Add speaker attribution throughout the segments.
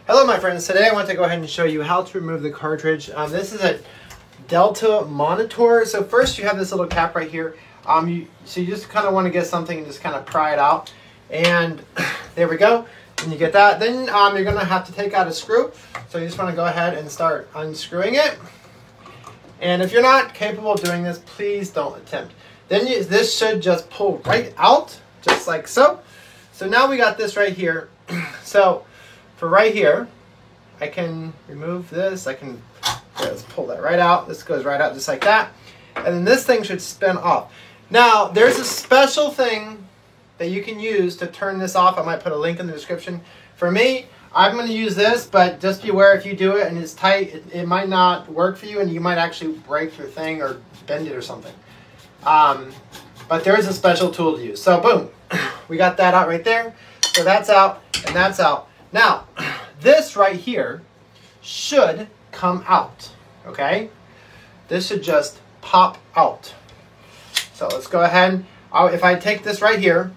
Speaker 1: Hello my friends, today I want to go ahead and show you how to remove the cartridge. This is a Delta monitor. So first you have this little cap right here. So you just kind of want to get something and just kind of pry it out. And there we go. And you get that. Then you're going to have to take out a screw. So you just want to go ahead and start unscrewing it. And if you're not capable of doing this, please don't attempt. Then this should just pull right out, just like so. So now we got this right here. So for right here, I can remove this. I can just pull that right out. This goes right out just like that. And then this thing should spin off. Now, there's a special thing that you can use to turn this off. I might put a link in the description. For me, I'm going to use this, but just be aware if you do it and it's tight, it might not work for you and you might actually break your thing or bend it or something. But there is a special tool to use. So boom, we got that out right there. So that's out and that's out. Now, this right here should come out, okay? This should just pop out. So let's go ahead. If I take this right here,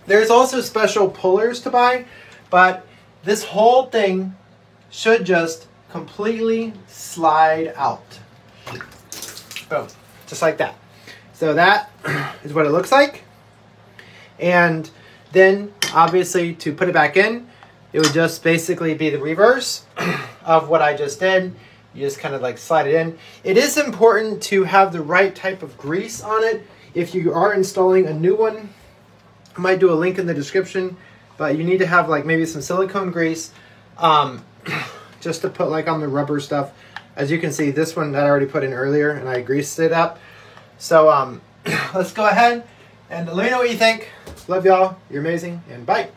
Speaker 1: there's also special pullers to buy, but this whole thing should just completely slide out. Boom, just like that. So that is what it looks like. And then, obviously, to put it back in, it would just basically be the reverse of what I just did. You just kind of like slide it in. It is important to have the right type of grease on it. If you are installing a new one, I might do a link in the description, but you need to have like maybe some silicone grease just to put like on the rubber stuff. As you can see, this one that I already put in earlier and I greased it up. So let's go ahead and let me know what you think. Love y'all. You're amazing and bye.